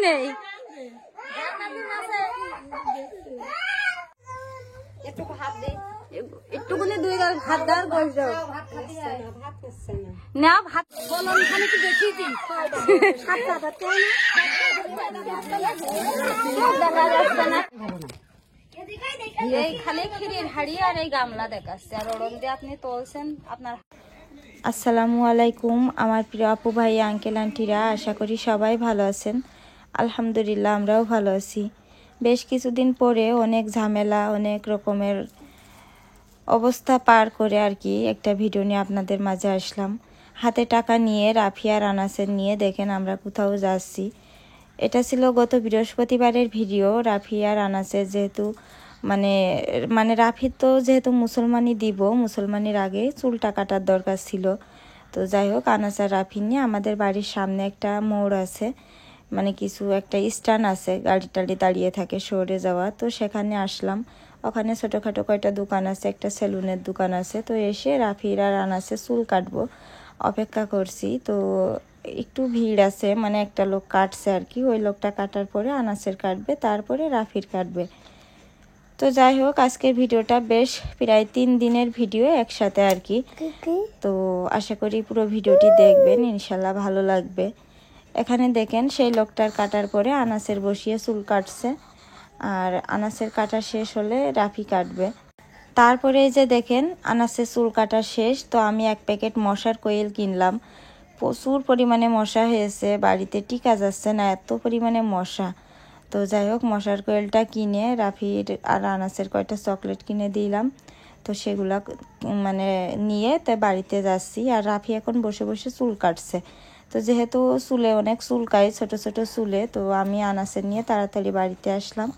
নেই একটুকুনি দুই গাল ভাত দাও বলছ না ভাত বলুন খালি কি দেখি দিন এই খালি ক্ষীরের হাড়ি আর এই গামলা দেখাচ্ছে আর ওরম দিয়ে আপনি তুলছেন আপনার। আসসালামু আলাইকুম আমার প্রিয় আপু ভাই আঙ্কেল আন্টিরা, আশা করি সবাই ভালো আছেন। আলহামদুলিল্লাহ আমরাও ভালো আছি। বেশ কিছুদিন পরে অনেক ঝামেলা অনেক রকমের অবস্থা পার করে আর কি একটা ভিডিও নিয়ে আপনাদের মাঝে আসলাম। হাতে টাকা নিয়ে রাফিয়া আর আনাসের নিয়ে দেখেন আমরা কোথাও যাচ্ছি। এটা ছিল গত বৃহস্পতিবারের ভিডিও। রাফিয়া আর আনাসের যেহেতু মানে রাফির তো যেহেতু মুসলমানি দিব, মুসলমানির আগে চুলটা কাটার দরকার ছিল। তো যাই হোক আনাস আর রাফি নিয়ে আমাদের বাড়ির সামনে একটা মোড় আছে, মানে কিছু একটা স্ট্যান্ড আছে, গাড়ি টাড়ি দাঁড়িয়ে থাকে শহরে যাওয়া। তো সেখানে আসলাম। ওখানে ছোটোখাটো কয়টা দোকান আছে, একটা সেলুনের দোকান আছে। তো এসে রাফির আর আনাসে চুল কাটবো অপেক্ষা করছি। তো একটু ভিড় আছে, মানে একটা লোক কাটছে আর কি। ওই লোকটা কাটার পরে আনাসের কাটবে, তারপরে রাফির কাটবে। তো যাই হোক আজকের ভিডিওটা বেশ প্রায় 3 দিনের ভিডিও একসাথে আর কি। তো আশা করি পুরো ভিডিওটি দেখবেন, ইনশাল্লাহ ভালো লাগবে। এখানে দেখেন সেই লোকটার কাটার পরে আনাসের বসিয়ে চুল কাটছে, আর আনাসের কাটা শেষ হলে রাফি কাটবে। তারপরে এই যে দেখেন আনাসের চুল কাটা শেষ। তো আমি 1 প্যাকেট মশার কোয়েল কিনলাম। প্রচুর পরিমাণে মশা হয়েছে, বাড়িতে টিকা যাচ্ছে না, এত পরিমাণে মশা। তো যাই হোক মশার কোয়েলটা কিনে রাফির আর আনাসের কয়টা চকলেট কিনে দিলাম। তো সেগুলা মানে নিয়ে তো বাড়িতে যাচ্ছি। আর রাফি এখন বসে বসে চুল কাটছে। তো যেহেতু চুলে অনেক চুলকায়, ছোট ছোট চুলে, তো আমি আনাসের নিয়ে তাড়াতাড়ি বাড়িতে আসলাম।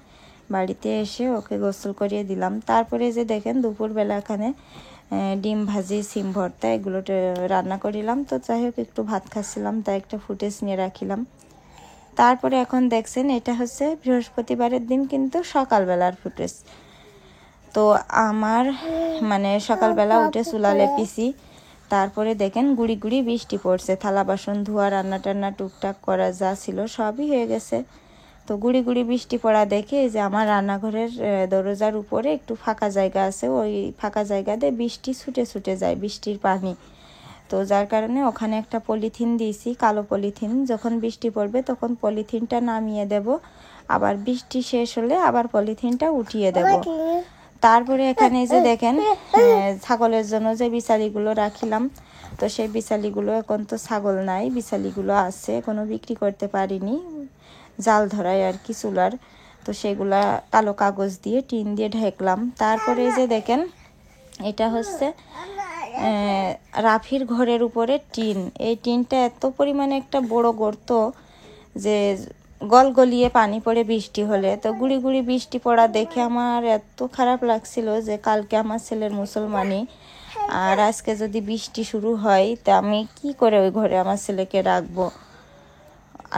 বাড়িতে এসে ওকে গোসল করিয়ে দিলাম। তারপরে যে দেখেন দুপুরবেলা এখানে ডিম ভাজি সিম ভর্তা এগুলো রান্না করিলাম। তো যাই হোক একটু ভাত খাচ্ছিলাম, তাই একটা ফুটেজ নিয়ে রাখিলাম। তারপরে এখন দেখছেন এটা হচ্ছে বৃহস্পতিবারের দিন কিন্তু সকালবেলার ফুটেজ। তো আমার মানে সকালবেলা উঠে চুলা লেপিছি। তারপরে দেখেন গুড়ি গুড়ি বৃষ্টি পড়ছে, থালা বাসন ধোয়া রান্না টান্না টুকটাক করা যা ছিল সবই হয়ে গেছে। তো গুড়ি গুড়ি বৃষ্টি পড়া দেখে যে আমার রান্নাঘরের দরজার উপরে একটু ফাঁকা জায়গা আছে, ওই ফাঁকা জায়গাতে বৃষ্টি ছুটে ছুটে যায়, বৃষ্টির পানি। তো যার কারণে ওখানে একটা পলিথিন দিয়েছি, কালো পলিথিন। যখন বৃষ্টি পড়বে তখন পলিথিনটা নামিয়ে দেব, আবার বৃষ্টি শেষ হলে আবার পলিথিনটা উঠিয়ে দেব। তারপরে এখানে যে দেখেন ছাগলের জন্য যে বিছালিগুলো রাখিলাম, তো সেই বিছালিগুলো এখন তো ছাগল নাই, বিছালিগুলো আছে, কোনো বিক্রি করতে পারিনি, জাল ধরায় আর কি চুলার। তো সেগুলা কালো কাগজ দিয়ে টিন দিয়ে ঢেকলাম। তারপরে যে দেখেন এটা হচ্ছে রাফির ঘরের উপরে টিন। এই টিনটা এত পরিমাণে একটা বড় গর্ত যে গলগলিয়ে পানি পড়ে বৃষ্টি হলে। তো গুড়ি গুড়ি বৃষ্টি পড়া দেখে আমার এত খারাপ লাগছিল যে কালকে আমার ছেলের মুসলমানি, আর আজকে যদি বৃষ্টি শুরু হয় তা আমি কি করে ওই ঘরে আমার ছেলেকে রাখবো।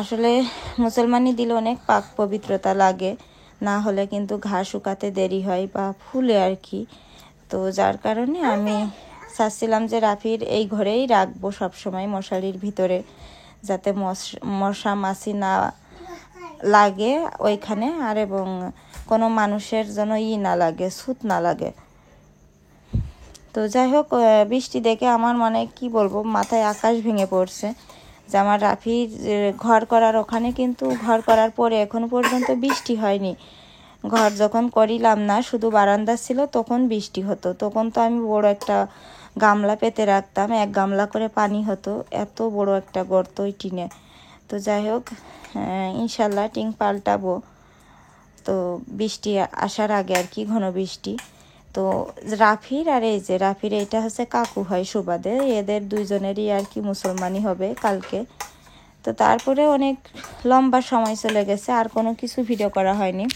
আসলে মুসলমানি দিলে অনেক পাক পবিত্রতা লাগে, না হলে কিন্তু ঘা শুকাতে দেরি হয় বা ফুলে আর কি। তো যার কারণে আমি চাচ্ছিলাম যে রাফির এই ঘরেই রাখবো সবসময়, মশারির ভিতরে, যাতে মশা মাছি না লাগে ওইখানে, আর এবং কোনো মানুষের যেন না লাগে, ছুত না লাগে। তো যাই হোক বৃষ্টি দেখে আমার মানে কি বলবো, মাথায় আকাশ ভেঙে পড়ছে যে আমার রাফির ঘর করার ওখানে কিন্তু ঘর করার পরে এখনো পর্যন্ত বৃষ্টি হয়নি। ঘর যখন করিলাম না, শুধু বারান্দা ছিল, তখন বৃষ্টি হতো। তখন তো আমি বড় একটা গামলা পেতে রাখতাম, 1 গামলা করে পানি হতো, এত বড় একটা গর্ত ওই টিনে। তো যাই হোক ইনশাল্লাহ টিন পাল্টাবো, তো বৃষ্টি আসার আগে আর কি, ঘন বৃষ্টি। তো রাফির আর এই যে রাফির এটা হচ্ছে কাকু হয় সুবাদে, এদের দুইজনেরই আর কি মুসলমানি হবে কালকে। তো তারপরে অনেক লম্বা সময় চলে গেছে, আর কোনো কিছু ভিডিও করা হয়নি,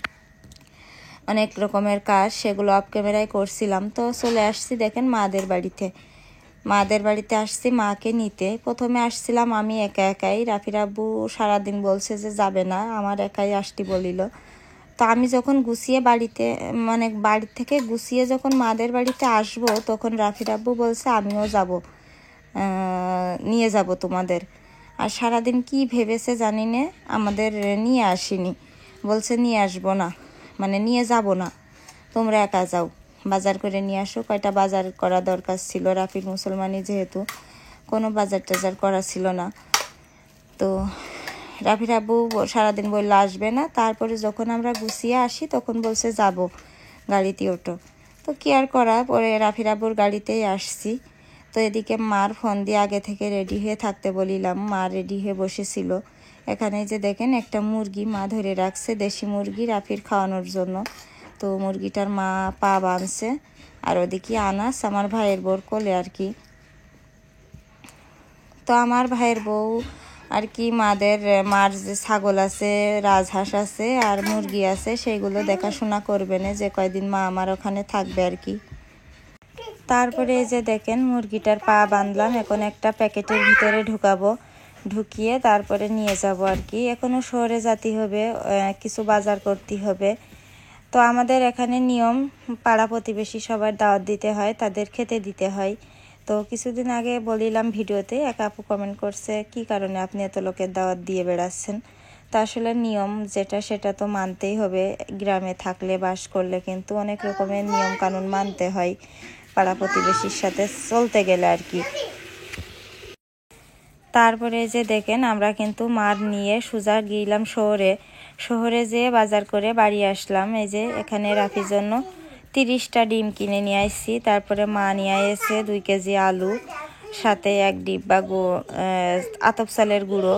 অনেক রকমের কাজ সেগুলো অফ ক্যামেরায় করছিলাম। তো চলে আসছি দেখেন মাদের বাড়িতে আসছি মাকে নিতে। প্রথমে আসছিলাম আমি একা একাই, রাফির আব্বু সারাদিন বলছে যে যাবে না, আমার একাই আসতে বলিল। তো আমি যখন গুছিয়ে বাড়ি থেকে গুছিয়ে যখন মাদের বাড়িতে আসবো, তখন রাফির আব্বু বলছে আমিও যাব। নিয়ে যাব তোমাদের। আর সারাদিন কি ভেবেছে জানি না, আমাদের নিয়ে আসেনি, বলছে নিয়ে আসবো না, মানে নিয়ে যাব না, তোমরা একা যাও, বাজার করে নিয়ে আসো। কয়টা বাজার করা দরকার ছিল, রাফির মুসলমানি যেহেতু কোনো বাজার টাজার করা ছিল না। তো রাফির আব্বু সারাদিন বললে আসবে না, তারপরে যখন আমরা গুছিয়ে আসি তখন বলছে যাব, গাড়িতে ওঠো। তো কি আর করা, পরে রাফির আব্বুর গাড়িতেই আসছি। তো এদিকে মার ফোন দিয়ে আগে থেকে রেডি হয়ে থাকতে বলিলাম, মা রেডি হয়ে বসেছিল। এখানে যে দেখেন একটা মুরগি মা ধরে রাখছে, দেশি মুরগি রাফির খাওয়ানোর জন্য। তো মুরগিটার মা পা বাঁধছে, আর ওদিকে আনাস আমার ভাইয়ের বউর কোলে আর কি। তো আমার ভাইয়ের বউ আর কি মার যে ছাগল আছে, রাজহাঁস আছে আর মুরগি আছে, সেইগুলো দেখাশোনা করবে না যে কয়দিন মা আমার ওখানে থাকবে আর কি। তারপরে এই যে দেখেন মুরগিটার পা বাঁধলাম, এখন একটা প্যাকেটের ভিতরে ঢুকাবো, ঢুকিয়ে তারপরে নিয়ে যাব আর কি। এখনও শহরে যেতে হবে, কিছু বাজার করতে হবে। তো আমাদের এখানে নিয়ম, পাড়া প্রতিবেশী সবার দাওয়াত দিতে হয়, তাদের খেতে দিতে হয়। তো কিছুদিন আগে বলিলাম ভিডিওতে, এক আপু কমেন্ট করছে কি কারণে আপনি এত লোকের দাওয়াত দিয়ে বেড়াচ্ছেন। তা আসলে নিয়ম যেটা সেটা তো মানতেই হবে, গ্রামে থাকলে বাস করলে কিন্তু অনেক রকমের নিয়ম কানুন মানতে হয় পাড়া প্রতিবেশীর সাথে চলতে গেলে আর কি। তারপরে যে দেখেন আমরা কিন্তু মার নিয়ে সোজা গিয়েলাম শহরে যেয়ে বাজার করে বাড়ি আসলাম। এই যে এখানে রাফির জন্য 30টা ডিম কিনে নিয়ে আসছি। তারপরে মা নিয়ে এসে 2 কেজি আলু, সাথে 1 ডিব্বা আতপ চালের গুঁড়ো,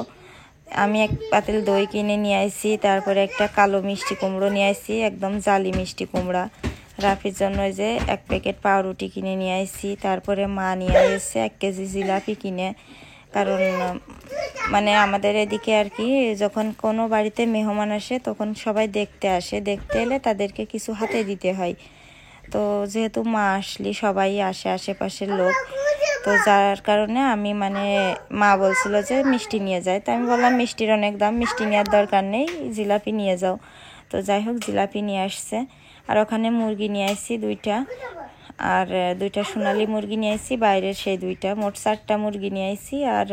আমি 1 পাতিল দই কিনে নিয়ে আসছি। তারপরে একটা কালো মিষ্টি কুমড়ো নিয়ে আসছি, একদম জালি মিষ্টি কুমড়া। রাফির জন্য যে 1 প্যাকেট পাউরুটি কিনে নিয়ে আসছি। তারপরে মা নিয়ে এসে 1 কেজি জিলাপি কিনে, কারণ মানে আমাদের এদিকে আর কি যখন কোনো বাড়িতে মেহমান আসে তখন সবাই দেখতে আসে, দেখতে এলে তাদেরকে কিছু হাতে দিতে হয়। তো যেহেতু মা আসলি সবাই আসে, আশেপাশের লোক, তো যার কারণে আমি মানে মা বলছিল যে মিষ্টি নিয়ে যায়। তো আমি বললাম মিষ্টির অনেক দাম, মিষ্টি নেওয়ার দরকার নেই, জিলাপি নিয়ে যাও। তো যাই হোক জিলাপি নিয়ে আসছে। আর ওখানে মুরগি নিয়ে আসছি 2টা, আর 2টা সোনালি মুরগি নিয়ে আসছি, বাইরের সেই 2টা, মোট 4টা মুরগি নিয়ে আসছি। আর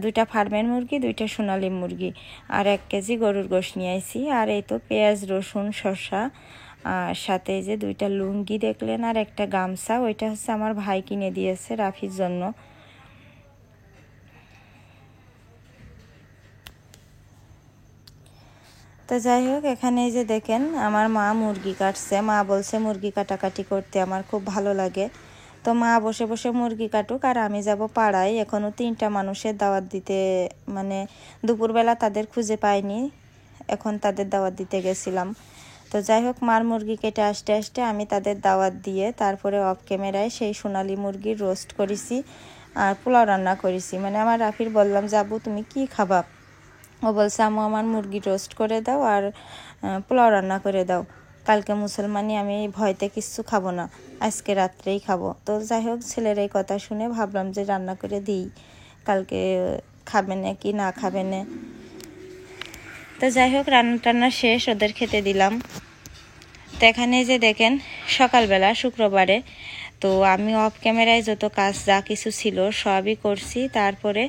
2টা ফার্মের মুরগি, 2টা সোনালি মুরগি, আর 1 কেজি গরুর গোশত নিয়ে আসছি। আর এই তো পেঁয়াজ, রসুন, শসা, আর সাথে যে 2টা লুঙ্গি দেখলেন, আর একটা গামছা, ওইটা হচ্ছে আমার ভাই কিনে দিয়েছে রাফির জন্য। তো যাই হোক এখানে যে দেখেন আমার মা মুরগি কাটছে। মা বলছে মুরগি কাটাকাটি করতে আমার খুব ভালো লাগে। তো মা বসে বসে মুরগি কাটুক, আর আমি যাব পাড়ায়। এখনও 3টা মানুষের দাওয়াত দিতে, মানে দুপুরবেলা তাদের খুঁজে পাইনি, এখন তাদের দাওয়াত দিতে গেছিলাম। তো যাই হোক মার মুরগি কেটে আসতে আসতে আমি তাদের দাওয়াত দিয়ে তারপরে অফ ক্যামেরায় সেই সোনালি মুরগির রোস্ট করেছি আর পোলাও রান্না করেছি। মানে আমার রাফির বললাম যাবো তুমি কি খাবা, ও বলছে আম্মু আমার মুরগি রোস্ট করে দাও আর পোলাও রান্না করে দাও, কালকে মুসলমানি আমি ভয়তে কিচ্ছু খাবো না, আজকে রাত্রেই খাবো। তো যাই হোক ছেলের এই কথা শুনে ভাবলাম যে রান্না করে দিই, কালকে খাবে না কি না খাবে না। তো যাই হোক রান্না টান্না শেষ, ওদের খেতে দিলাম। তো এখানে যে দেখেন সকালবেলা শুক্রবারে, তো আমি অফ ক্যামেরায় যত কাজ যা কিছু ছিল সবই করছি। তারপরে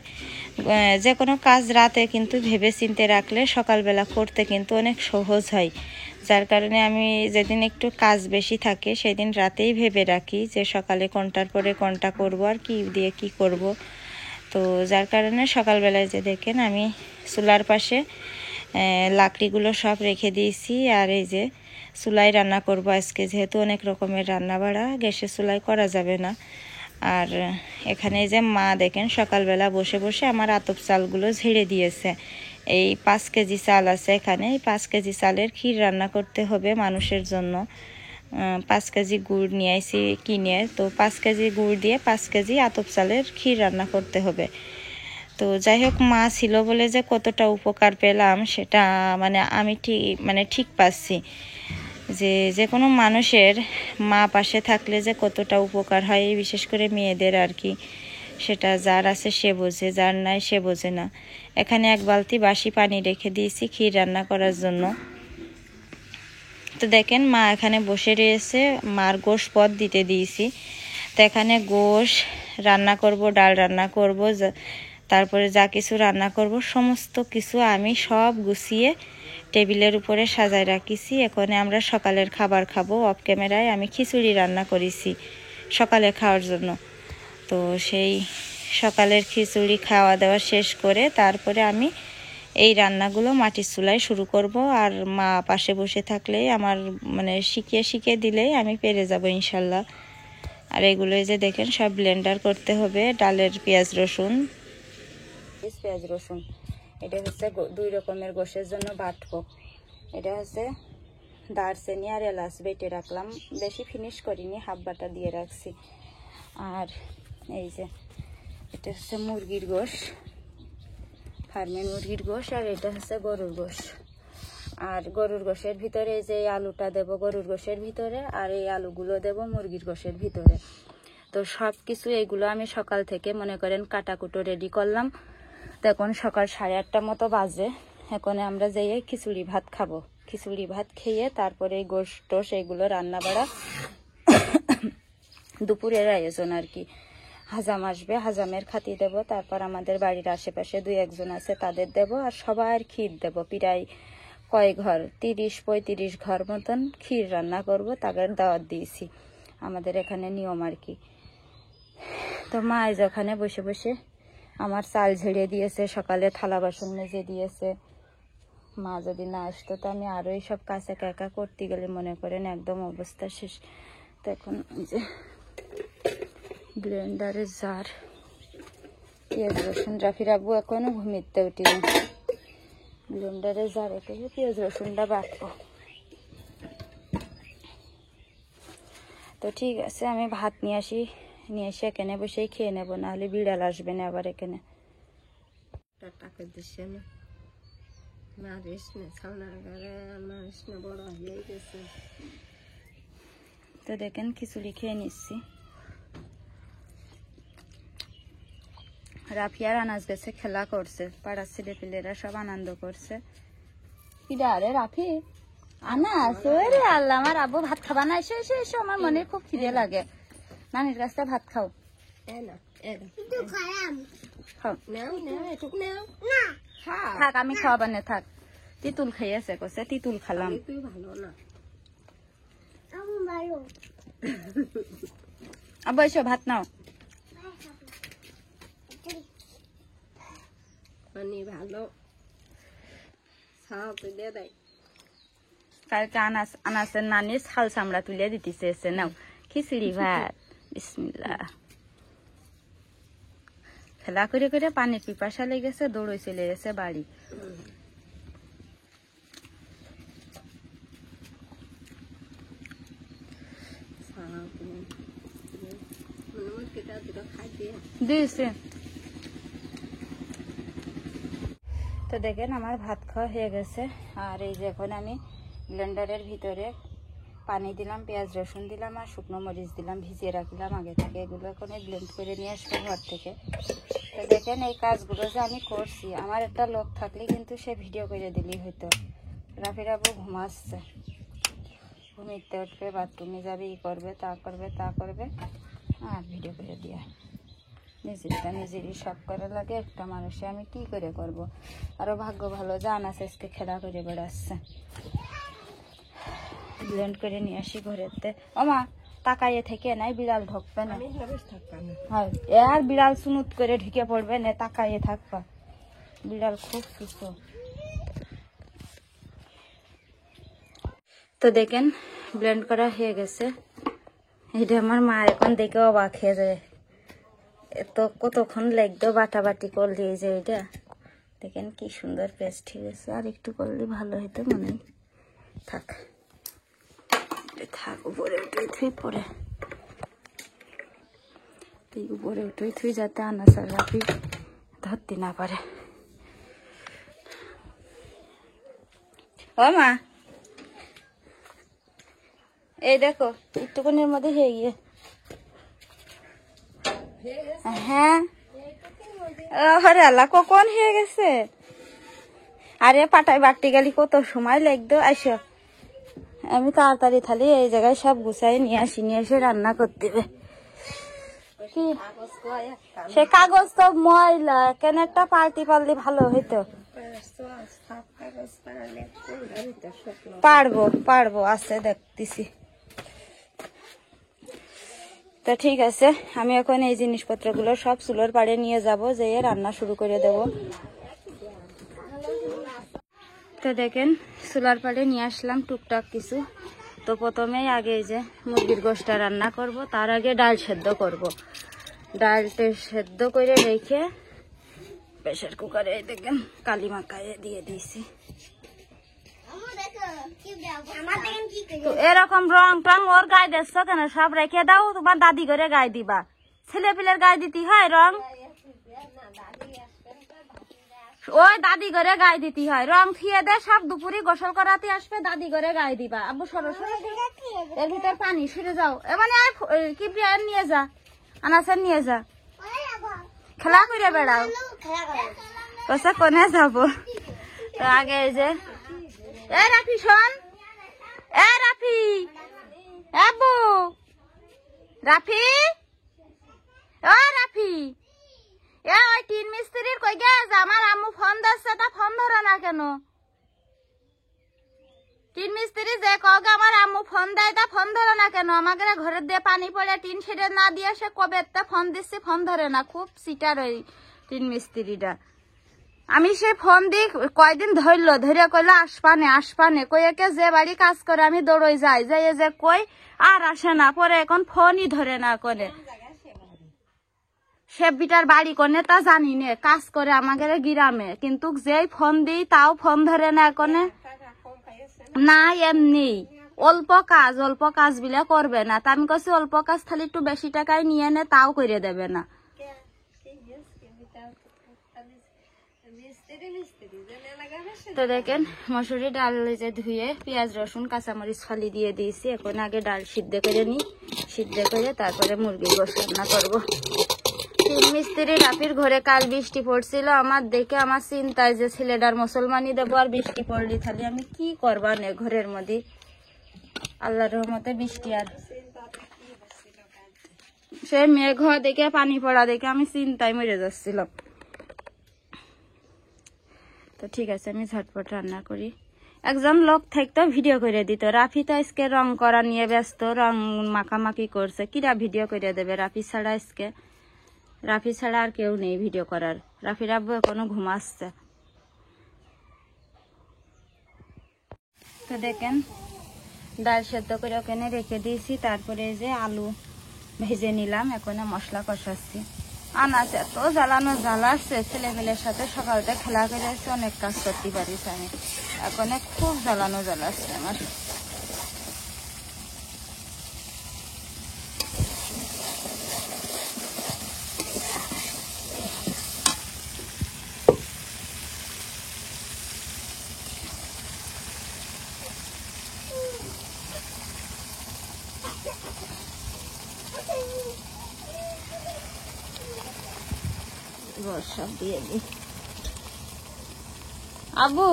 যে কোনো কাজ রাতে কিন্তু ভেবে চিন্তে রাখলে সকালবেলা করতে কিন্তু অনেক সহজ হয়। যার কারণে আমি যেদিন একটু কাজ বেশি থাকে সেদিন রাতেই ভেবে রাখি যে সকালে কোনটার পরে কোনটা করব আর কি দিয়ে কি করব। তো যার কারণে সকালবেলায় যে দেখেন আমি চুলার পাশে লাকড়িগুলো সব রেখে দিয়েছি। আর এই যে চুলায় রান্না করব আজকে, যেহেতু অনেক রকমের রান্না বাড়া গ্যাসের চুলায় করা যাবে না। আর এখানে যে মা দেখেন সকালবেলা বসে বসে আমার আতপ চালগুলো ঝেড়ে দিয়েছে। এই 5 কেজি চাল আছে এখানে, এই 5 কেজি চালের ক্ষীর রান্না করতে হবে মানুষের জন্য। 5 কেজি গুড় নিয়ে আসি কিনে, তো 5 কেজি গুড় দিয়ে 5 কেজি আতপ চালের ক্ষীর রান্না করতে হবে। তো যাই হোক মা ছিল বলে যে কতটা উপকার পেলাম সেটা মানে আমি ঠিক পাচ্ছি, যে কোনো মানুষের মা পাশে থাকলে যে কতটা উপকার হয়, বিশেষ করে মেয়েদের আর কি, সেটা যার আছে সে বোঝে, যার নাই সে বোঝে না। এখানে 1 বালতি বাসি পানি রেখে দিয়েছি ক্ষীর রান্না করার জন্য। তো দেখেন মা এখানে বসে রয়েছে, মার গোশ পদ দিতে দিয়েছি। তো এখানে গোশ, রান্না করব, ডাল রান্না করব, তারপরে যা কিছু রান্না করব সমস্ত কিছু আমি সব গুছিয়ে টেবিলের উপরে সাজায় রাখিছি। এখন আমরা সকালের খাবার খাবো। অফ ক্যামেরায় আমি খিচুড়ি রান্না করেছি সকালে খাওয়ার জন্য। তো সেই সকালের খিচুড়ি খাওয়া দাওয়া শেষ করে তারপরে আমি এই রান্নাগুলো মাটির চুলায় শুরু করব। আর মা পাশে বসে থাকলেই আমার মানে শিখিয়ে দিলেই আমি পেরে যাব ইনশাল্লাহ। আর এগুলোই যে দেখেন সব ব্লেন্ডার করতে হবে। ডালের পেঁয়াজ রসুন এটা হচ্ছে 2 রকমের গোশের জন্য বাটবো। এটা হচ্ছে দারচিনি আর এলাচ বেটে রাখলাম, বেশি ফিনিশ করিনি, হাফ বাটা দিয়ে রাখছি। আর এই যে এটা হচ্ছে মুরগির গোশ, ফার্মের মুরগির গোশ, আর এটা হচ্ছে গরুর গোশ। আর গরুর গোশের ভিতরে এই যে আলুটা দেব গরুর গোশের ভিতরে, আর এই আলুগুলো দেব মুরগির গোশের ভিতরে। তো সব কিছু এইগুলো আমি সকাল থেকে মনে করেন কাটাকুটো রেডি করলাম। তো এখন সকাল 8:30 মতো বাজে। এখন আমরা যেয়ে খিচুড়ি ভাত খাবো। খিচুড়ি ভাত খেয়ে তারপরে গোশ টোশ এগুলো রান্না বাড়া দুপুরের আয়োজন আর কি। হাজাম আসবে, হাজামের খাতি দেব। তারপর আমাদের বাড়ির আশেপাশে 2-1 জন আছে তাদের দেব। আর সবার ক্ষীর দেব, প্রায় কয় ঘর 30-35 ঘর মতন ক্ষীর রান্না করব, তাদের দাওয়াত দিয়েছি। আমাদের এখানে নিয়ম আর কি। তো মা ওখানে বসে বসে আমার চাল ঝেড়ে দিয়েছে, সকালে থালা বাসন মেজে দিয়েছে। মা যদি না আসতো তো আমি আরো সব কাজ একা করতে গেলে মনে করেন একদম অবস্থা শেষ। তো এখন যে ব্লেন্ডারের জার, পেঁয়াজ রসুন, রাফির আব্বু এখনো ঘুমিতে উঠিনি। ব্লেন্ডারের জার এতে পেঁয়াজ রসুনটা বাটবো। তো ঠিক আছে, আমি ভাত নিয়ে এসে এখানে বসেই খেয়ে নেবো, নাহলে বিড়াল আসবে না আবার এখানে। তো দেখেন খিচুড়ি খেয়ে নিচ্ছি। রাফিয়ার আনাজ গেছে, খেলা করছে, পাড়ার ছেলে পেলেরা সব আনন্দ করছে। আরে রাফি আনাজ, ওরে আল্লাহ, আমার আব্বু ভাত খাবা না, এসে আমার মনে খুব খিদে লাগে। নানির কাছে ভাত খাও। থাক, আমি খাওয়াবা না, থাক। তিতুল খাইয়েছে, কছে তিতুল খালাম। আব্বু এসো ভাত নাও। ভালো কালকে আনাসের নানি ছাল চামড়া তুলে দিতেছে, এসে নাও খিচুড়ি ভাত। বিসমিল্লাহ। খেলা করে করে পানির পিপাসা লেগেছে, দৌড়ে চলে গেছে বাড়ি। দিয়েছে। তো দেখেন আমার ভাত খাওয়া হয়ে গেছে। আর এই যে এখন আমি ব্লেন্ডারের ভিতরে পানি দিলাম, পেঁয়াজ রসুন দিলাম, আর শুকনো মরিচ দিলাম, ভিজিয়ে রাখলাম আগে থেকে। এগুলো এখন ব্লেন্ড করে নিয়ে আসবো ঘর থেকে। তো দেখেন এই কাজগুলো যে আমি করছি, আমার একটা লোক থাকলে কিন্তু সে ভিডিও করে দিলেই হইতো। রাফির আব্বু ঘুমাচ্ছে, ঘুমিতে উঠবে, বাথরুমে যাবে, ই করবে, তা করবে, আর ভিডিও করে দিয়া নিজেরই সব করা লাগে। একটা মানুষে আমি কি করে করব। আরো ভাগ্য ভালো যে আনাস আজকে খেলা করে বেড়াচ্ছে। ব্লেন্ড করে নিয়ে আসি ঘরেতে। ওমা তাকাইয়ে থেকে নাই, বিড়াল ঢুকবে না। আর বিড়াল সুনুত করে ঢুকে পড়বে না, তাকাইয়ে থাকবা। বিড়াল খুব সুস্থ। তো দেখেন ব্লেন্ড করা হয়ে গেছে। এটা আমার মা এখন দেখে অবাক হয়ে যায়, তো কতক্ষণ লাগতো বাটাবাটি করলে। এই যে এটা দেখেন কি সুন্দর পেস্ট হয়ে গেছে। আর একটু করলে ভালো হতো মনে হয়। থাক উপরে উঠেই পরে উপরে উঠেই যাতে আনাস আর রাফি ধরতে না পারে। ও মা এই দেখো একটুখানির মধ্যে হয়ে গিয়ে। হ্যাঁ আরে আল্লাহ, কখন হয়ে গেছে। আরে পাটায় বাড়তে গেলি কত সময় লাগতো। আইসো, আমি তাড়াতাড়ি থালি এই জায়গায় সব গুছাই নিয়ে এসে রান্না করতে হবে। কি সে কাগজ তো ময়লা, কেন একটা পাল্টি পাল্টি ভালো হইতো। পারবো পারবো, আছে দেখতেছি। তো ঠিক আছে, আমি এখন এই জিনিসপত্রগুলো সব চুলোর পাড়ে নিয়ে যাব, যেয়ে রান্না শুরু করে দেব। তো দেখেন চুলার পাড়ে নিয়ে আসলাম টুকটাক কিছু। তো প্রথমেই আগে এই যে মুরগির গোশটা রান্না করব, তার আগে ডাল সেদ্ধ করব। ডালটা সেদ্ধ করে রেখে প্রেসার কুকারে দেখেন কালি মাখায় দিয়ে দিয়েছি। তো এরকম রং টং ওর গায়ে দিচ্ছ কেন? সব রেখে দাও, তোমার দাদি করে গায়ে দিবা। ছেলে পিলের গায়ে দিতে হয় রং, ওই দাদি করে গায়ে দিতে হয়। রং থিয়ে দে, সব দুপুরে গোসল করাতে আসবে, দাদি করে গায়ে দিবা। আব্বু সরো সরো, এর ভিতর পানি সরে যাও। মানে কি নিয়ে যা, আনাসের নিয়ে যা, খেলা করে বেড়াও। কোসা কোনে যাবো? তো আগে এই যে এ রাফি শোন, এ রাফি, আব্বু রাফি, ও রাফি, এ ওই তিন মিস্ত্রির কই গেছে? আমার আম্মু ফোন দিচ্ছে, তা ফোন ধরে না কেন? তিন মিস্ত্রি যে কগে আমার আম্মু ফোন দেয়, তা ফোন ধরে না কেন? আমাকে ঘরের দিয়ে পানি পড়ে টিন ছেড়ে না দিয়ে সে কবে ফোন দিচ্ছে, ফোন ধরে না। খুব সিটার ওই তিন মিস্ত্রিটা। আমি সে ফোন দিই কয়দিন ধরলো, ধরে কইলো আসপানে আসপানে, কয়েকে যে বাড়ি কাজ করে আমি দৌড়ই যাই, যাই যে কই আর আসে না। পরে এখন ফোনই ধরে না করে। সে বিটার বাড়ি কোনে তা জানি নে, কাজ করে আমাদের গ্রামে, কিন্তু যেই ফোন দিই তাও ফোন ধরে না কোনে। না এমনি অল্প কাজ বিলা করবে না। তা আমি কছি অল্প কাজ খালি একটু বেশি টাকায় নিয়ে নে, তাও করে দেবে না। তো দেখেন মসুরি ডাল যে ধুয়ে পেঁয়াজ রসুন কাঁচামরিচ ফালি দিয়ে দিয়েছি। এখন আগে ডাল সিদ্ধ করে নিই, সিদ্ধ করে তারপরে মুরগির গোশত রান্না করবো। তিন মিস্ত্রি রাফির ঘরে কাল বৃষ্টি পড়ছিল, আমার দেখে আমার চিন্তায় যে ছেলেটার মুসলমানি দেবো, আর বৃষ্টি পড়লি তাহলে আমি কি করবা নে ঘরের মধ্যে। আল্লাহর রহমতে বৃষ্টি, আর সে মেঘ দেখে পানি পড়া দেখে আমি চিন্তায় মরে যাচ্ছিলাম। তো ঠিক আছে, আমি ঝটপট রান্না করি। একজন লোক থাকতো ভিডিও করে দিত। রাফি তো আজকে রং করা নিয়ে ব্যস্ত, রং মাখামাখি করছে, কিরা ভিডিও করে দেবে? রাফি ছাড়া আর কেউ নেই ভিডিও করার। রাফির আব্বু এখনো ঘুমাচ্ছে। তো দেখেন ডাল সেদ্ধ করে ওখানে রেখে দিয়েছি। তারপরে এই যে আলু ভেজে নিলাম, এখন মশলা কষাচ্ছি। আনাজ এত জ্বালাচ্ছে, ছেলেমেলের সাথে সকালটা খেলা করে আসছে, অনেক কাজ করতে পারিস আমি। এখন খুব জ্বালাচ্ছে আমার। সব দিয়ে দিই। আবু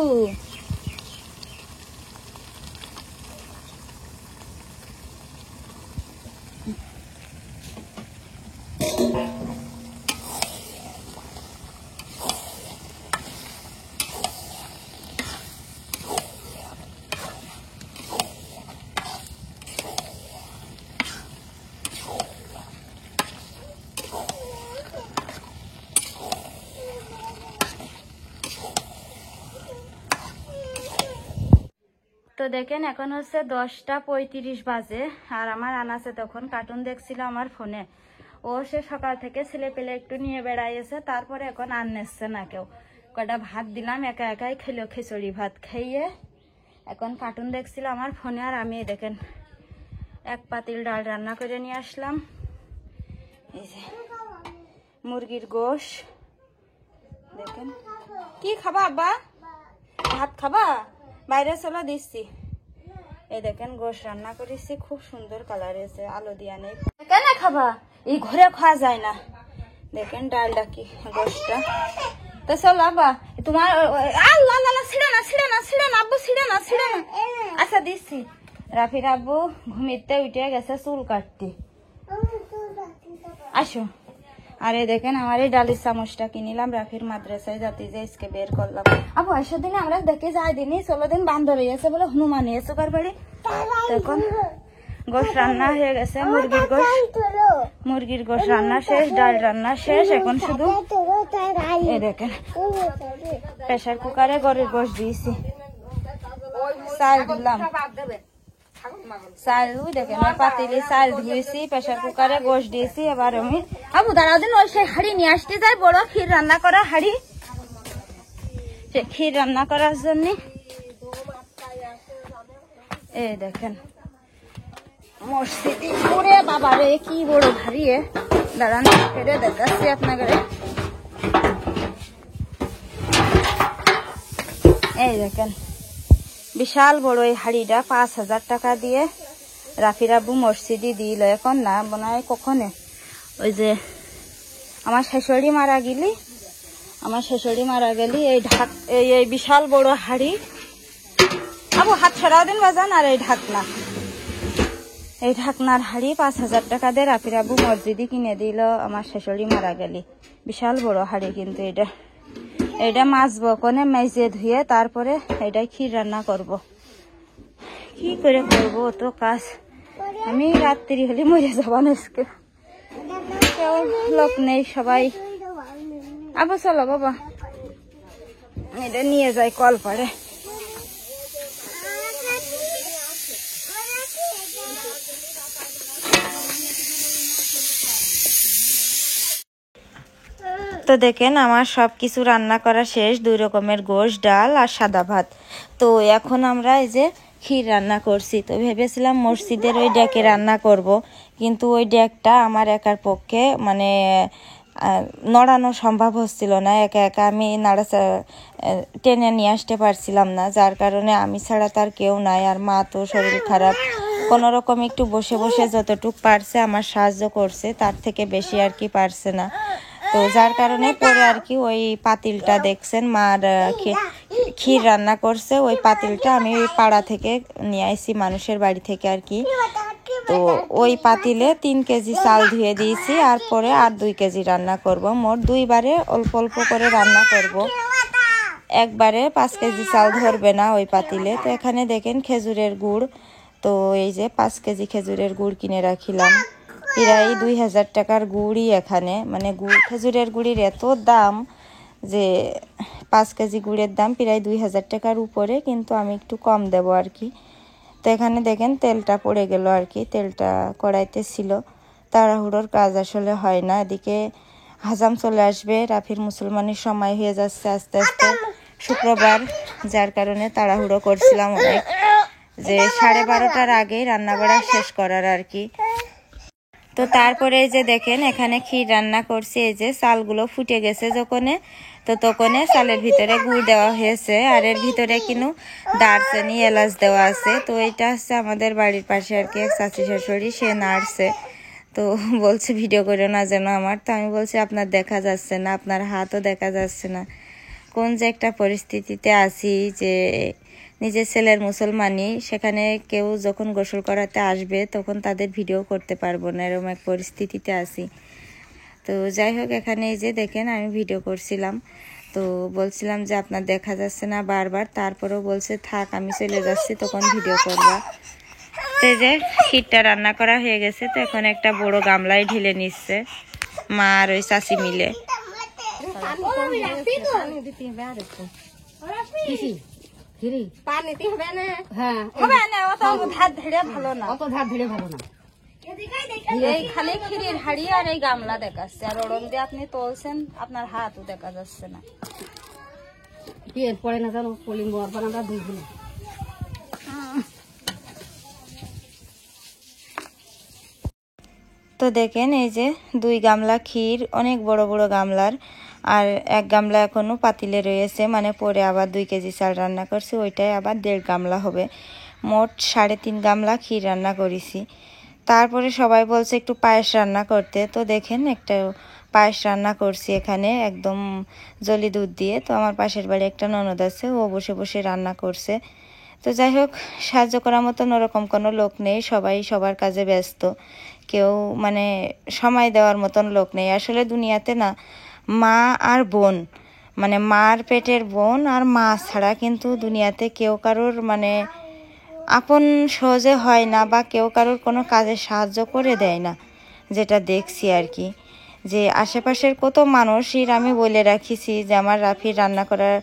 তো দেখেন এখন হচ্ছে 10:35 বাজে, আর আমার আনাসে তখন কার্টুন দেখছিল আমার ফোনে। ও সে সকাল থেকে ছেলে পেলে একটু নিয়ে বেড়াইছে, তারপরে এখন আর নেচ্ছে না কেউ। কয়টা ভাত দিলাম, একা একাই খেলো খিচুড়ি ভাত খাইয়ে। এখন কার্টুন দেখছিল আমার ফোনে, আর আমি দেখেন এক পাতিল ডাল রান্না করে নিয়ে আসলাম। এই যে মুরগির গোশ, দেখেন। কি খাবা আব্বা? ভাত খাবা? বাইরে চলো দিচ্ছি। এই দেখেন গোশ রান্না করেছি, খুব সুন্দর কালার এসে, আলো দিয়া নেই। কেন খাবা? এই ঘরে খাওয়া যায় না। দেখেন ডালটা কি, গোশটা। তো চলো আব্বা, তোমার আল্লাহ ছিড়ে না আব্বু, ছিড়ে না। আচ্ছা দিচ্ছি। রাফির আব্বু ঘুমিতে উঠে গেছে চুল কাটতে। আসো। আরে দেখেন আমার এই ডালের চামচটা কিনিলাম রাফির মাদ্রাসায় যাতে যে আজকে বের করলাম। আবু আসো দিনে আমরা দেখে যাই দিনই 16 দিন বান্দর হয়েছে বলে হনুমান হয়েছে কার বাড়ি। তখন গোশ রান্না হয়ে গেছে, মুরগির গোশ রান্না শেষ, ডাল রান্না শেষ, এখন শুধু এই দেখেন প্রেসার কুকারে গরুর গোশ দিয়েছি, চাল দিলাম, চাল দেখেন পাতিলে চাল ধুয়েছি, প্রেসার কুকারে গোশ দিয়েছি। এবার আমি আবু দাঁড়াও দিন ওই সেই হাড়ি নিয়ে আসতে যাই, বড় ক্ষীর রান্না করা হাড়ি, সে ক্ষীর রান্না করার জন্য। এই দেখেন মসজিদ পুরে বাবা রে কি বড় ভারী, দাঁড়ান ফেরে দেখাচ্ছি আপনাদের। এই দেখেন বিশাল বড় এই হাড়িটা 5,000 টাকা দিয়ে রাফির আব্বু মসজিদে দিল। এখন না বানায় কখনে, ওই যে আমার শাশুড়ি মারা গেলি এই ঢাক এই বিশাল বড় হাড়ি, আবু হাত ছড়াও দিন বাজান। আর এই ঢাকনার হাড়ি 5,000 টাকা দিয়ে রাফির আব্বু মসজিদে কিনে দিল আমার শাশুড়ি মারা গেলি। বিশাল বড় হাড়ি, কিন্তু এটা মাছবো কোনে মেজে ধুয়ে তারপরে এটা ক্ষীর রান্না করব। কি করে করবো তো কাজ, আমি রাত্রি হলে মরে যাবো না, কেউ লোক নেই, সবাই। আবু চলো বাবা এটা নিয়ে যাই কল পাড়ে। তো দেখেন আমার সব কিছু রান্না করা শেষ, 2 রকমের গোশ, ডাল আর সাদা ভাত। তো এখন আমরা এই যে ক্ষীর রান্না করছি। তো ভেবেছিলাম মসজিদের ওই ডেকে রান্না করব, কিন্তু ওই ডেকটা আমার একার পক্ষে মানে নড়ানো সম্ভব হচ্ছিল না, একা একা আমি টেনে নিয়ে আসতে পারছিলাম না, যার কারণে আমি ছাড়া তার কেউ নাই, আর মা তো শরীর খারাপ, কোনো রকম একটু বসে বসে যতটুকু পারছে আমার সাহায্য করছে, তার থেকে বেশি আর কি পারছে না। তো যার কারণে পরে আর কি ওই পাতিলটা দেখছেন মার ক্ষীর রান্না করছে, ওই পাতিলটা আমি ওই পাড়া থেকে নিয়ে আইছি মানুষের বাড়ি থেকে আর কি। তো ওই পাতিলে 3 কেজি চাল ধুয়ে দিয়েছি, আর পরে আর 2 কেজি রান্না করব। মোট 2 বারে অল্প অল্প করে রান্না করব, একবারে 5 কেজি চাল ধরবে না ওই পাতিলে। তো এখানে দেখেন খেজুরের গুড়, তো এই যে 5 কেজি খেজুরের গুড় কিনে রাখিলাম, প্রায় 2,000 টাকার গুড়ই এখানে, মানে খেজুরের গুড়ির এত দাম যে 5 কেজি গুড়ের দাম প্রায় 2,000 টাকার উপরে, কিন্তু আমি একটু কম দেব আর কি। তো এখানে দেখেন তেলটা পড়ে গেল আর কি, তেলটা কড়াইতে ছিল, তাড়াহুড়োর কাজ আসলে হয় না। এদিকে হাজাম চলে আসবে, রাফির মুসলমানের সময় হয়ে যাচ্ছে আস্তে আস্তে, শুক্রবার, যার কারণে তাড়াহুড়ো করছিলাম অনেক, যে 12:30টার আগেই রান্নাবাড়া শেষ করার আর কি। তো তারপরে যে দেখেন এখানে ক্ষীর রান্না করছি, এই যে চালগুলো ফুটে গেছে যখনে, তো তখনে চালের ভিতরে গুড় দেওয়া হয়েছে, আর এর ভিতরে কিন্তু দারচিনি এলাচ দেওয়া আছে। তো এটা হচ্ছে আমাদের বাড়ির পাশে আর কি এক চাচি শাশুড়ি, সে নাড়ছে, তো বলছে ভিডিও করে না যেন আমার। তো আমি বলছি আপনার দেখা যাচ্ছে না, আপনার হাতও দেখা যাচ্ছে না, কোন যে একটা পরিস্থিতিতে আছি, যে নিজের ছেলের মুসলমানি, সেখানে কেউ যখন গোসল করাতে আসবে তখন তাদের ভিডিও করতে পারবো না, এরকম এক পরিস্থিতিতে আছি। তো যাই হোক, এখানে এই যে দেখেন আমি ভিডিও করছিলাম, তো বলছিলাম যে আপনার দেখা যাচ্ছে না বারবার, তারপরেও বলছে থাক আমি চলে যাচ্ছি, তখন ভিডিও করবা। তো এই যে ক্ষীরটা রান্না করা হয়ে গেছে, তো এখন একটা বড় গামলায় ঢেলে নিচ্ছে মা আর ওই চাচি মিলে। এই খালি ক্ষীরের হাড়ি আর এই গামলা দেখাচ্ছে, আর ওরম দিয়ে আপনি তুলছেন, আপনার হাতও দেখা যাচ্ছে না। পরে না জানো কলিং আমরা দুই দিন। তো দেখেন এই যে 2 গামলা ক্ষীর, অনেক বড় বড় গামলার, আর 1 গামলা এখনো পাতিলে রয়েছে, মানে পরে আবার 2 কেজি চাল রান্না করছি, ওইটাই আবার 1.5 গামলা হবে, মোট 3.5 গামলা ক্ষীর রান্না করেছি। তারপরে সবাই বলছে একটু পায়েস রান্না করতে, তো দেখেন একটা পায়েস রান্না করছি এখানে একদম জলি দুধ দিয়ে। তো আমার পাশের বাড়ি একটা ননদ আছে, ও বসে বসে রান্না করছে। তো যাই হোক, সাহায্য করার মতন ওরকম কোনো লোক নেই, সবাই সবার কাজে ব্যস্ত, কেউ মানে সময় দেওয়ার মতন লোক নেই। আসলে দুনিয়াতে না মা আর বোন, মানে মার পেটের বোন আর মা ছাড়া কিন্তু দুনিয়াতে কেউ কারোর মানে আপন সহজে হয় না, বা কেউ কারোর কোনো কাজে সাহায্য করে দেয় না, যেটা দেখছি আর কি। যে আশেপাশের কত মানুষই আমি বলে রাখিছি যে আমার রাফির রান্না করার,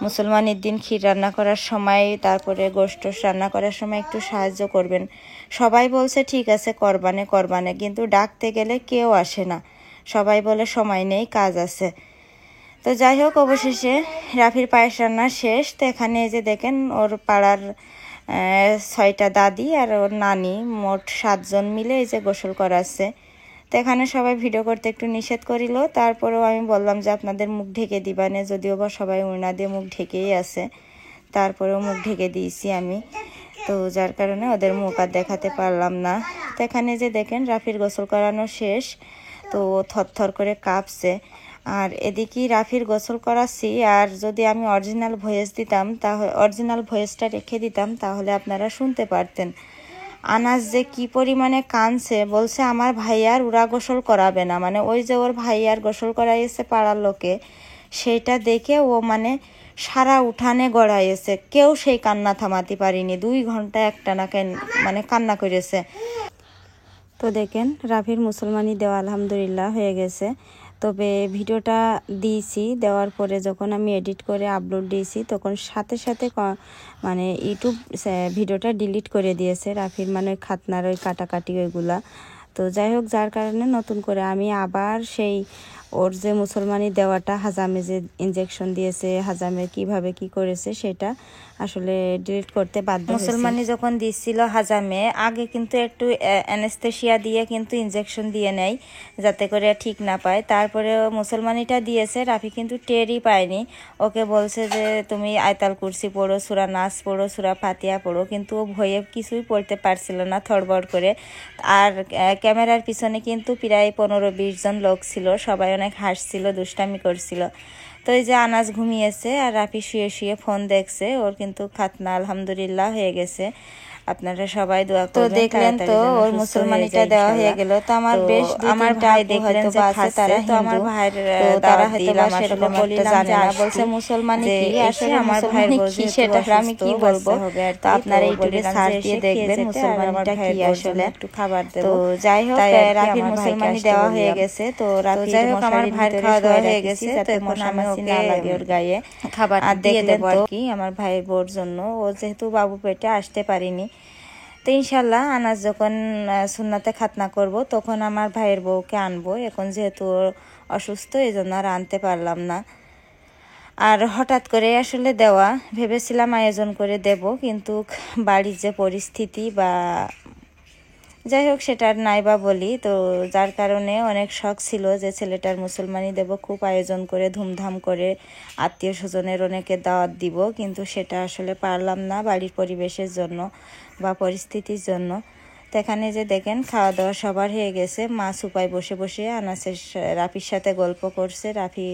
মুসলমানের দিন ক্ষীর রান্না করার সময়, তারপরে গোশত রান্না করার সময় একটু সাহায্য করবেন। সবাই বলছে ঠিক আছে করবানে, কিন্তু ডাকতে গেলে কেউ আসে না, সবাই বলে সময় নেই, কাজ আছে। তো যাই হোক, অবশেষে রাফির পায়েস রান্না শেষ। তো এখানে যে দেখেন ওর পাড়ার 6টা দাদি আর ওর নানি, মোট 7 জন মিলে এই যে গোসল করাচ্ছে। তো এখানে সবাই ভিডিও করতে একটু নিষেধ করিল, তারপরেও আমি বললাম যে আপনাদের মুখ ঢেকে দিবানে, যদিও বা সবাই উড়না দিয়ে মুখ ঢেকেই আছে, তারপরেও মুখ ঢেকে দিয়েছি আমি। তো যার কারণে ওদের মুখ আর দেখাতে পারলাম না। তো এখানে যে দেখেন রাফির গোসল করানো শেষ, তো থরথর করে কাঁপছে। আর এদিকে রাফির গোসল করাচ্ছি, আর যদি আমি অরিজিনাল ভয়েস দিতাম, তাহলে অরিজিনাল ভয়েসটা রেখে দিতাম, তাহলে আপনারা শুনতে পারতেন আনাস যে কি পরিমাণে কাঁদছে। বলছে আমার ভাইয়ার ওরা গোসল করাবে না, মানে ওই যে ওর ভাইয়ার গোসল করাইছে পাড়ার লোকে, সেইটা দেখে ও মানে সারা উঠানে গড়াইছে, কেউ সেই কান্না থামাতে পারিনি। 2 ঘন্টা একটানা মানে কান্না করেছে। তো দেখেন রাফির মুসলমানি দেওয়া আলহামদুলিল্লাহ হয়ে গেছে। তবে ভিডিওটা দিয়েছি, দেওয়ার পরে যখন আমি এডিট করে আপলোড দিয়েছি, তখন সাথে সাথে মানে ইউটিউব ভিডিওটা ডিলিট করে দিয়েছে রাফির, মানে খাতনার ওই কাটাকাটি ওইগুলা। তো যাই হোক, যার কারণে নতুন করে আমি আবার সেই ওর যে মুসলমানি দেওয়াটা, হাজামে যে ইনজেকশন দিয়েছে, হাজামে কিভাবে কি করেছে, সেটা আসলে ডিলিট করতে বাধ্য হয়েছি। মুসলমানি যখন দিচ্ছিল হাজামে, আগে কিন্তু একটু অ্যানেস্থেশিয়া দিয়ে কিন্তু ইনজেকশন দিয়ে নেয় যাতে করে ঠিক না পায়। তারপরে মুসলমানিটা দিয়েছে, রাফি কিন্তু টেরই পায়নি। ওকে বলছে যে তুমি আয়তাল কুরসি পড়ো, সূরা নাস পড়ো, সূরা ফাতিহা পড়ো, কিন্তু ও ভয়ে কিছুই পড়তে পারছিল না, থড়বড় করে। আর ক্যামেরার পিছনে কিন্তু প্রায় 15-20 জন লোক ছিল, সবাই অনেক হাসছিল, দুষ্টামি করছিল। তো এই যে আনাজ ঘুমিয়েছে আর রাফি শুয়ে শুয়ে ফোন দেখছে। ওর কিন্তু খাতনা আলহামদুলিল্লাহ হয়ে গেছে। আপনারা সবাই দোয়া করবেন। তো দেখলেন তো ওর মুসলমানিটা দেওয়া হয়ে গেল। তো আমার বেশ আমার ভাই দেখলেন যে আছে, তারা তো আমার ভাইয়ের তারা হয়তো বা সেরকম একটা জানে না, বলছে মুসলমানি কি, আসলে আমার ভাইয়ের কি সেটা আমি কি বলবো। তো আপনারা ইউটিউবে সার্চ দিয়ে দেখবেন মুসলমানিটা কি আসলে, একটু খাবার দেব। তো যাই হোক, রাফির মুসলমানি দেওয়া হয়ে গেছে। তো রাফি যাই হোক আমার ভাইয়ের খাওয়া দাওয়া হয়ে গেছে, তো এখন আমি ওকে লাগে ওর গায়ে খাবার দিয়ে দেবো আর কি, আমার ভাইয়ের বোর জন্য। ও যেহেতু বাবু পেটে আসতে পারিনি, তো ইনশাল্লাহ আনাজ যখন সুন্নাতে খাতনা করব, তখন আমার ভাইয়ের বউকে আনবো। এখন যেহেতু অসুস্থ, এই জন্য আর আনতে পারলাম না। আর হঠাৎ করে আসলে দেওয়া, ভেবেছিলাম আয়োজন করে দেব, কিন্তু বাড়ির যে পরিস্থিতি বা যাই হোক সেটা আর নাই বা বলি। তো যার কারণে অনেক শখ ছিল যে ছেলেটার মুসলমানি দেব, খুব আয়োজন করে ধুমধাম করে আত্মীয় স্বজনের অনেকে দাওয়াত দিব, কিন্তু সেটা আসলে পারলাম না বাড়ির পরিবেশের জন্য বা পরিস্থিতির জন্য। তো এখানে যে দেখেন খাওয়া দাওয়া সবার হয়ে গেছে। মা সুপায় বসে বসে আনাসের রাফির সাথে গল্প করছে, রাফি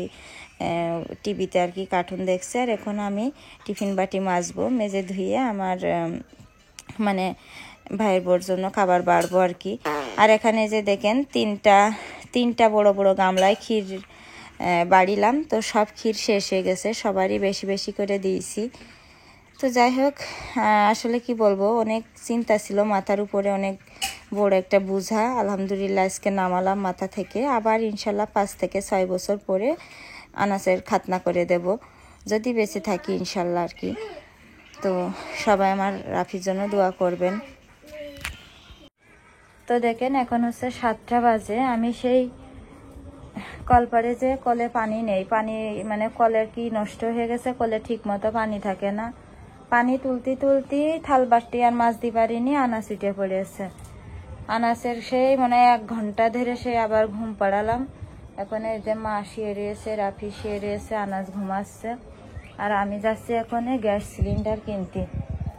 টিভিতে আর কি কার্টুন দেখছে। আর এখন আমি টিফিন বাটি মাজবো, মেজে ধুয়ে আমার মানে ভাইয়ের বোর জন্য খাবার বাড়বো আর কি। আর এখানে যে দেখেন তিনটা বড় বড় গামলায় ক্ষীর বাড়িলাম। তো সব ক্ষীর শেষ হয়ে গেছে, সবারই বেশি বেশি করে দিয়েছি। তো যাই হোক, আসলে কি বলবো, অনেক চিন্তা ছিল মাথার উপরে, অনেক বড় একটা বোঝা। আলহামদুলিল্লাহ আজকে নামালাম মাথা থেকে। আবার ইনশাল্লাহ 5 থেকে 6 বছর পরে আনাসের খাতনা করে দেব, যদি বেঁচে থাকি ইনশাল্লাহ আর কি। তো সবাই আমার রাফির জন্য দোয়া করবেন। তো দেখেন এখন হচ্ছে 7টা বাজে। আমি সেই কলপারে যে কলে পানি নেই, পানি মানে কলের কি নষ্ট হয়ে গেছে, কলে ঠিক মতো পানি থাকে না। পানি তুলতে থাল বাটি আর মাছ দি পারিনি, আনাস উঠে পড়েছে। আনাসের সেই মানে 1 ঘন্টা ধরে সে আবার ঘুম পাড়ালাম। এখন এই যে মা শুয়ে রয়েছে, রাফি শুয়ে রয়েছে, আনাস ঘুমাচ্ছে। আর আমি যাচ্ছি এখন গ্যাস সিলিন্ডার কিনতে,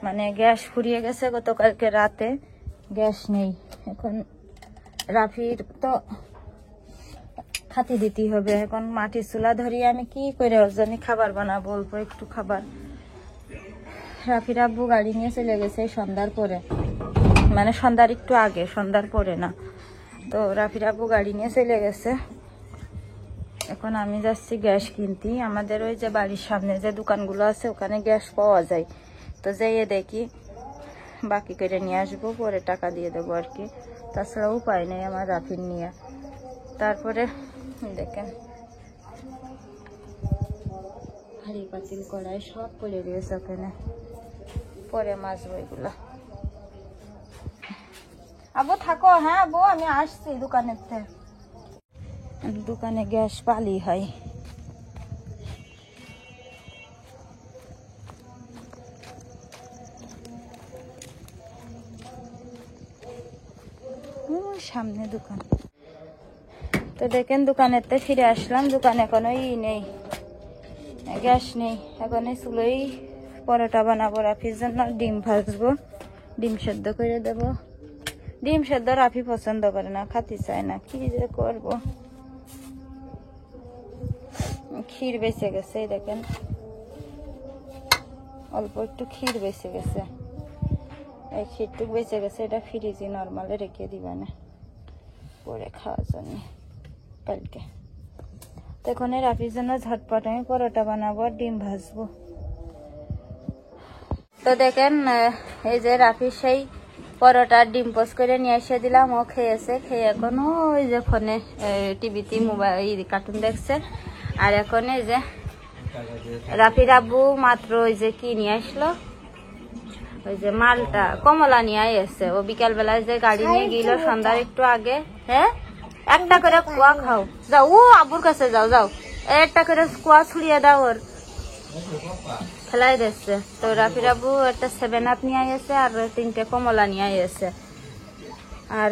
মানে গ্যাস ফুরিয়ে গেছে গতকালকে রাতে, গ্যাস নেই। এখন রাফির তো খাতি দিতে হবে। এখন মাটির চুলা ধরিয়ে আমি কি করে ওর জন্য খাবার বানাবো, অল্প একটু খাবার। রাফির আব্বু গাড়ি নিয়ে চলে গেছে সন্ধ্যার পরে, মানে সন্ধ্যার একটু আগে, সন্ধ্যার পরে না। তো রাফির আব্বু গাড়ি নিয়ে চলে গেছে। এখন আমি যাচ্ছি গ্যাস কিনতে। আমাদের ওই যে বাড়ির সামনে যে দোকানগুলো আছে ওখানে গ্যাস পাওয়া যায়, তো যেয়ে দেখি বাকি করে নিয়ে আসবো, পরে টাকা দিয়ে দেবো আর কি। তাছাড়া উপায় নেই আমার রাফির নিয়ে। তারপরে দেখেন হাঁড়ি পাতিল কড়াই সব পড়ে রয়েছে ওখানে, পরে মাজবো এগুলো। আবু থাকো, হ্যাঁ আবু আমি আসছি দোকানের থেকে। দোকানে গ্যাস পালি হয়। সামনে দোকান। তো দেখেন দোকানের থেকে ফিরে আসলাম। দোকানে কোনো নেই, গ্যাস নেই। এখন এই চুলোই পরোটা বানাবো রাফির জন্য, ডিম ভাজবো, ডিম সেদ্ধ করে দেবো। ডিম সেদ্ধ রাফি পছন্দ করে না, খাতে চায় না, কি যে করবো। ক্ষীর বেঁচে গেছে, এই দেখেন অল্প একটু ক্ষীর বেঁচে গেছে। এই ক্ষীরটুক বেঁচে গেছে, এটা ফ্রিজে নর্মালে রেখে দিবা না পরে খাওয়ার জন্য কালকে। তো এখন রাফির জন্য ঝটপট আমি পরোটা বানাবো আর ডিম ভাজবো। তো দেখেন এই যে রাফির সেই পরোটা ডিম পোস্ট করে নিয়ে এসে দিলাম, ও খেয়েছে। খেয়ে এখন ওই যে ফোনে টিভিতে মোবাইল কার্টুন দেখছে। আর এখন এই যে রাফির আব্বু মাত্র ওই যে কি নিয়ে আসলো, ওই যে মালটা কমলা নিয়ে এসছে। ও বিকাল বেলায় যে গাড়ি নিয়ে গেল সন্ধ্যার একটু আগে। হ্যাঁ একটা করে কুয়া খাও, যাও ও আব্বুর কাছে যাও, যাও একটা করে কুয়া ছুড়িয়ে দাও, ওর ফেলাই দিচ্ছে। তো রাফির আব্বু একটা 7 আপ নিয়ে এসে আর 3টে কমলা নিয়ে এসে। আর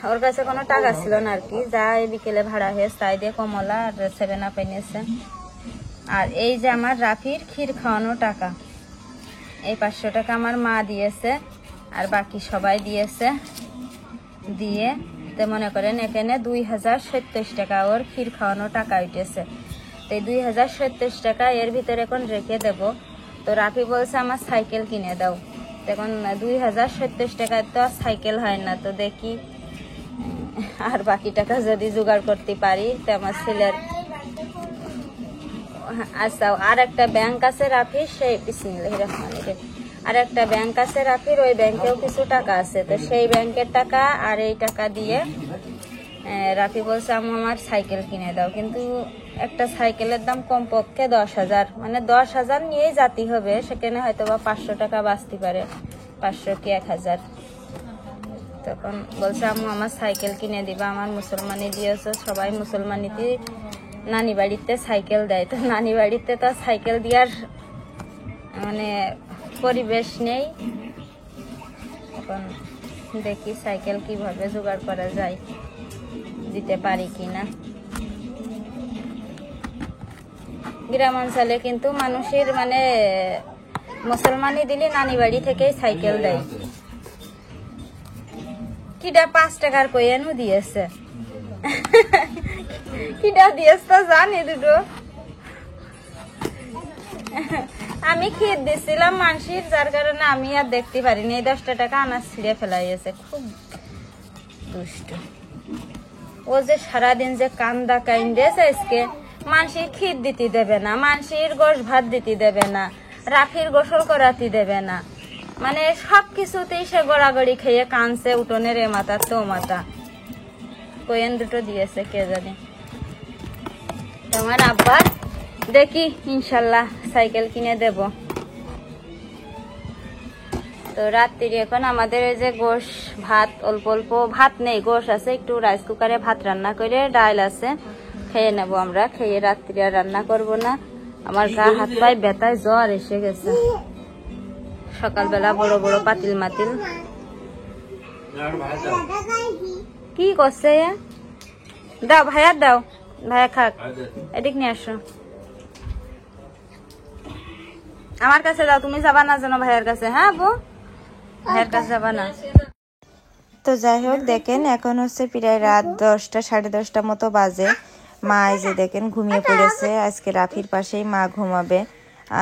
ওর কাছে কোনো টাকা ছিল না আর কি, যা বিকেলে ভাড়া হয়েছে তাই দিয়ে কমলা আর 7 আপ এনেছে। আর এই যে আমার রাফির ক্ষীর খাওয়ানো টাকা, এই 500 টাকা আমার মা দিয়েছে আর বাকি সবাই দিয়েছে। দিয়ে তো মনে করেন এখানে 2070 টাকা ওর ক্ষীর খাওয়ানো টাকা উঠেছে। তো এই 2070 টাকা এর ভিতরে এখন রেখে দেব। তো রাফি বলছে আমার সাইকেল কিনে দাও। এখন 2070 টাকায় তো আর সাইকেল হয় না। তো দেখি আর বাকি টাকা যদি জোগাড় করতে পারি তো আমার ছেলের। আচ্ছা আর একটা ব্যাংক আছে রাফির, সেই বিসমিল্লাহির রহমানির রহিম, আর একটা ব্যাংক আছে রাফির, ওই ব্যাংকেও কিছু টাকা আছে। তো সেই ব্যাংকের টাকা আর এই টাকা দিয়ে রাফি বলছে আমার সাইকেল কিনে দাও। কিন্তু একটা সাইকেলের দাম কমপক্ষে 10,000, মানে 10,000 নিয়েই যেতে হবে। সেখানে হয়তো বা 500 টাকা বাঁচতে পারে, 500 কি 1,000। তখন বলছে আমার সাইকেল কিনে দিবা। আমার মুসলমানি দিয়েছে, সবাই মুসলমানিতে নানি বাড়িতে সাইকেল দেয়। তো নানি বাড়িতে তো সাইকেল দেওয়ার মানে পরিবেশ নেই। এখন দেখি সাইকেল কিভাবে জোগাড় করা যায়, দিতে পারি কিনা। গ্রাম অঞ্চলে কিন্তু মানুষের মানে মুসলমানি দিলে নানি বাড়ি থেকেই সাইকেল দেয়। কিটা 5 টাকার কয়েনও দিয়েছে, কিটা দিয়েছে তো জানি দুটো। আমি ক্ষীর দিছিলাম মানসির, যার কারণে আমি আর দেখতে পারিনি। এই 10 টাকা আনাজ ছিঁড়ে ফেলাইছে, খুব দুষ্ট। ও যে সারাদিন যে কান্দা কাইন্দেছে, আজকে মানসির ক্ষীর দিতে দেবে না, মানসির গোশ ভাত দিতে দেবে না, রাফির গোসল করাতে দেবে না, মানে সব কিছুতেই সে গড়াগড়ি খেয়ে কানছে। উঠোনের এ মাথা তো মাথা। কয়েন দুটো দিয়েছে কে জানে। তোমার আব্বার দেখি ইনশাল্লাহ সাইকেল কিনে দেব। তো রাত্রি এখন আমাদের এই যে গোশ ভাত, অল্প অল্প ভাত নেই, গোশ আছে, একটু রাইস কুকারে ভাত রান্না করে ডাল আছে, খেয়ে নেব আমরা। খেয়ে রাত্রি আর রান্না করব না। আমার গা হাত পায়ে ব্যথায় জ্বর এসে গেছে। সকালবেলা বড় বড় পাতিল মাতিল কি করছে, দাও ভাইয়া দাও, ভাইয়া খাক, এদিক নিয়ে আসো। আমার কাছে দাও, তুমি যাবা না যেন ভাইয়ের কাছে। হ্যাঁ বউ, ভাইয়ের কাছে যাবা না। তো যাই হোক দেখেন এখন হচ্ছে প্রায় রাত 10টা 10:30 মতো বাজে। মা এই যে দেখেন ঘুমিয়ে পড়েছে। আজকে রাফির পাশেই মা ঘুমাবে,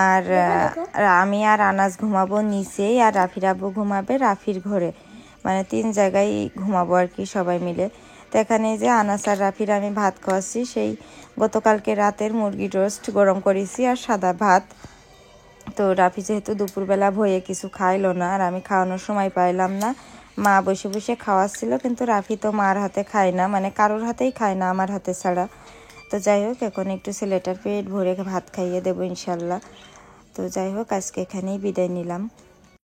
আর আমি আর আনাজ ঘুমাবো নিচেই, আর রাফির আব্বু ঘুমাবে রাফির ঘরে, মানে 3 জায়গায় ঘুমাবো আর কি সবাই মিলে। তো এখানে যে আনাস আর রাফির আমি ভাত খাওয়াচ্ছি, সেই গতকালকে রাতের মুরগি রোস্ট গরম করেছি আর সাদা ভাত। তো রাফি যেহেতু দুপুরবেলা ভয়ে কিছু খাইলো না, আর আমি খাওয়ানোর সময় পাইলাম না, মা বসে বসে খাওয়াচ্ছিল, কিন্তু রাফি তো মার হাতে খায় না, মানে কারোর হাতেই খায় না আমার হাতে ছাড়া। তো যাই হোক, এখন একটু ছেলেটার পেট ভরে ভাত খাইয়ে দেবো ইনশাল্লাহ। তো যাই হোক, আজকে এখানেই বিদায় নিলাম।